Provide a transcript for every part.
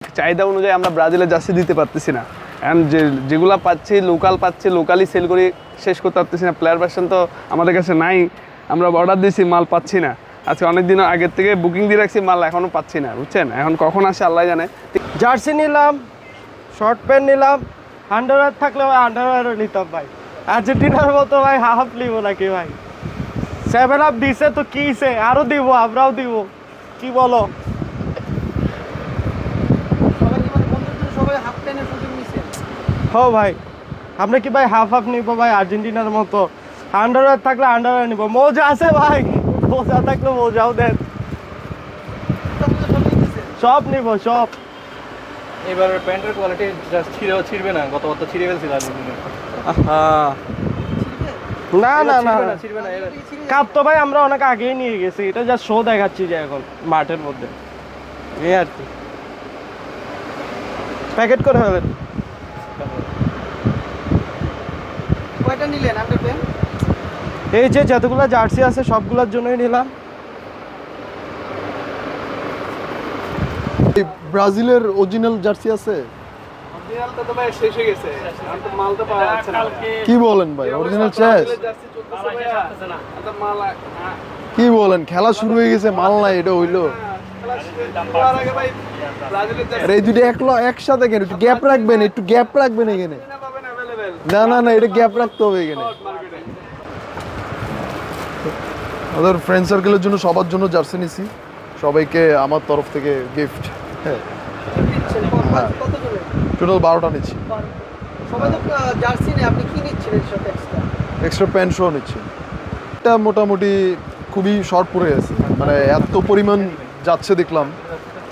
চাহিদা অনুযায়ী আমরা ব্রাজিলে জার্সি দিতে পারতেছি না। অ্যান্ড যেগুলো পাচ্ছি লোকালি সেল করে শেষ করতে পারতেছি না। প্লেয়ার ভার্সন তো আমাদের কাছে নাই, আমরা অর্ডার দিয়েছি, মাল পাচ্ছি না। আজকে অনেক দিন আগের থেকে বুকিং দিয়ে রাখছি, মাল এখনও পাচ্ছি না, বুঝছেন? এখন কখন আসে আল্লাহ জানে। জার্সি নিলাম, শর্ট প্যান্ট নিলাম, আন্ডারওয়্যার থাকলে ভাই আন্ডারওয়্যারও নিতাম ভাই। আর্জেন্টিনার মতো ভাই হাফ নিব নাকি ভাই? 7 আপ দিছে তো কিছে, আরও দিব, আমরাও দিব, কি বলো? হো ভাই, আমরা কি ভাই হাফ নিব ভাই আর্জেন্টিনার মতো? আন্ডারওয়্যার থাকলে আন্ডারওয়্যার নিব। মোজা আছে ভাই, মোজা থাকলে মোজাও দেন, সব নিব সব। এবার প্যান্টের কোয়ালিটি জাস্ট ছিঁড়বে না, গত বছর ছিঁড়ে ফেলছিল আর্জেন্টিনা। না না না, ছিঁড়বে না এবার। কাপ তো ভাই আমরা অনেক আগেই নিয়ে গেছি, এটা জাস্ট শো দেখাচ্ছি যে এখন মাঠের মধ্যে, এই আর কি। প্যাকেট করে ফেলেন। কয়টা নিলেন আপনি প্যান্ট? এই যে যতগুলো জার্সি আছে সবগুলোর জন্যই নিলাম। ব্রাজিলের অরিজিনাল জার্সি আছে? অরিজিনালটা তো ভাই শেষ হয়ে গেছে, এখন তো মাল তো পাওয়া যাচ্ছে না। কি বলেন ভাই, অরিজিনাল শেষ? কি বলেন, খেলা শুরু হয়ে গেছে, মাল নাই, এটা হইলো? আরে এই দুটো একসাথে কেন? একটু গ্যাপ রাখবেন, একটু গ্যাপ রাখবেন এখানে। না না না, এটা গ্যাপ রাখতে হবে এখানে। আমাদের ফ্রেন্ড সার্কেলের জন্য সবার জন্য জার্সি নিছি, সবাইকে আমার তরফ থেকে গিফট। হ্যাঁ হ্যাঁ, কত করে? টোটাল 12টা নিচ্ছি। সবাই তো জার্সি নেই, আপনি কি নিচ্ছেন এর সাথে এক্সট্রা? এক্সট্রা প্যান্ট শো নিচ্ছি। এটা মোটামুটি খুবই শর্ট পড়ে গেছে, মানে এত পরিমাণ যাচ্ছে দেখলাম।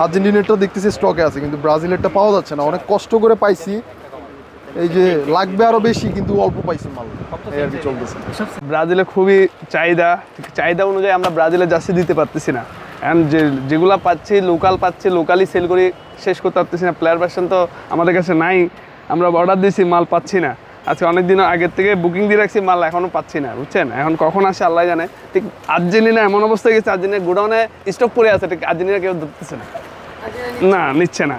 আর্জেন্টিনারটা দেখতেছি স্টকে আছে, কিন্তু ব্রাজিলেরটা পাওয়া যাচ্ছে না। অনেক কষ্ট করে পাইছি, এই যে লাগবে আরো বেশি, কিন্তু অল্প পাইছি মাল, এই আর কি চলতেছে। ব্রাজিলে খুবই চাহিদা অনুযায়ী আমরা ব্রাজিলে জার্সি দিতে পারতেছি না। অ্যান্ড যেগুলো পাচ্ছি লোকালি সেল করে শেষ করতে পারতেছি না। প্লেয়ার ভার্সন তো আমাদের কাছে নাই, আমরা অর্ডার দিয়েছি, মাল পাচ্ছি না। আজকে অনেক দিন আগের থেকে বুকিং দিয়ে রাখছি, মাল এখনও পাচ্ছি না, বুঝছেন? এখন কখন আসে আল্লাহ জানে। ঠিক আর্জেন্টিনা এমন অবস্থায় গেছে, আর্জেন্টিনার গোডাউনে স্টক পড়ে আছে, ঠিক আর্জেন্টিনা কেউ ধরতেছে না, না নিচ্ছে না।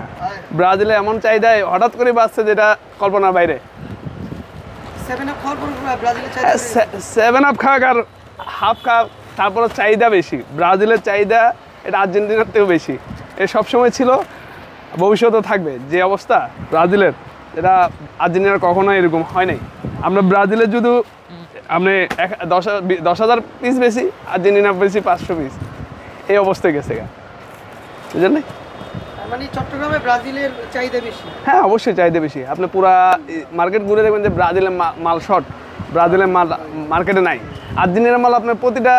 ব্রাজিলে এমন চাহিদায় হঠাৎ করে বাড়ছে যেটা কল্পনার বাইরে। 7 আপ খাওয়ার পর ব্রাজিলের চাহিদা 7 আপ খাক আর হাফ খাক, তারপরে চাহিদা বেশি। ব্রাজিলের চাহিদা এটা আর্জেন্টিনার থেকেও বেশি। এ সবসময় ছিল, ভবিষ্যতেও থাকবে। যে অবস্থা ব্রাজিলের, এটা আর্জেন্টিনার কখনো এরকম হয় নাই। আমরা ব্রাজিলের যদি আপনি 10,000 পিস বেশি, আর্জেন্টিনা বেশি 500 পিস, এই অবস্থায় গেছে গা, বুঝলেন না? মানে চট্টগ্রামে ব্রাজিলের চাহিদা বেশি। হ্যাঁ অবশ্যই চাহিদা বেশি। আপনি পুরা মার্কেট ঘুরে দেখবেন যে ব্রাজিলের মাল শর্ট, ব্রাজিলের মাল মার্কেটে নাই। আর্জেন্টিনার মাল আপনার প্রতিটা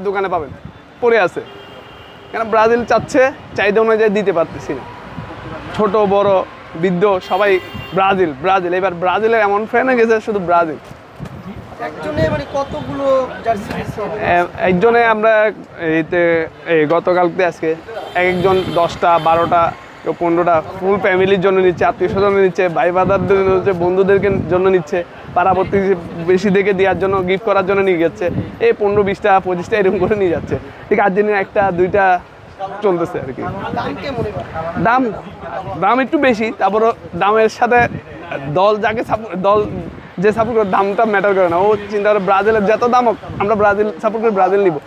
দোকানে পাবেন, পড়ে আছে। কেন ব্রাজিল চাচ্ছে, চাহিদা অনুযায়ী দিতে পারতেছি না। ছোট বড় বৃদ্ধ সবাই ব্রাজিল। এবার ব্রাজিলের এমন ফ্যান হয়ে গেছে, শুধু ব্রাজিল। একজনে মানে কতগুলো জার্সি নিচ্ছে? একজনে আমরা গতকালকে আজকে একজন 10টা 12টা কেউ 15টা ফুল ফ্যামিলির জন্য নিচ্ছে, আত্মীয় স্বজন নিচ্ছে, ভাই বাদারদের নিচ্ছে, বন্ধুদেরকে জন্য নিচ্ছে, পাড়াপত্তি বেশি দেখে দেওয়ার জন্য, গিফট করার জন্য নিয়ে যাচ্ছে। এই 15-20টা 25টা এরকম করে নিয়ে যাচ্ছে। ঠিক আর্জেন্টিনা 1টা 2টা চলতেছে আর কি। দাম কেমন এবার? দাম একটু বেশি, তারপরও দামের সাথে দল যে সাপোর্ট করে দামটা ম্যাটার করে না। ও চিন্তা করে ব্রাজিলের যত দাম হোক, আমরা ব্রাজিল সাপোর্ট করে ব্রাজিল নিব।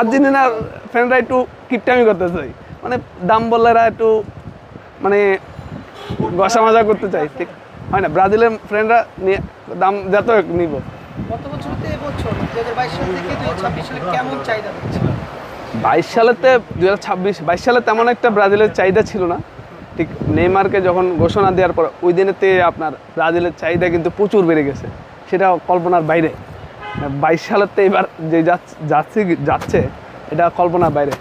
আর্জেন্টিনার ফ্যানরা একটু কিপটামি করতে চাই, মানে দাম বললেরা একটু মানে গসা মাজা করতে চাই, ঠিক হয় না? ব্রাজিলের ফ্রেন্ডরা নিয়ে দাম যত নিব। গত বছর তো এবছর 2022 সাল থেকে 2026 সালে কেমন চাহিদা হচ্ছে? 22 সালে তেমন একটা ব্রাজিলের চাহিদা ছিল না। ঠিক নেইমারকে যখন ঘোষণা দেওয়ার পর ওই দিনেতে আপনার ব্রাজিলের চাহিদা কিন্তু প্রচুর বেড়ে গেছে, সেটা কল্পনার বাইরে। 22 সালের তো এবার যে যাচ্ছে এটা কল্পনার বাইরে।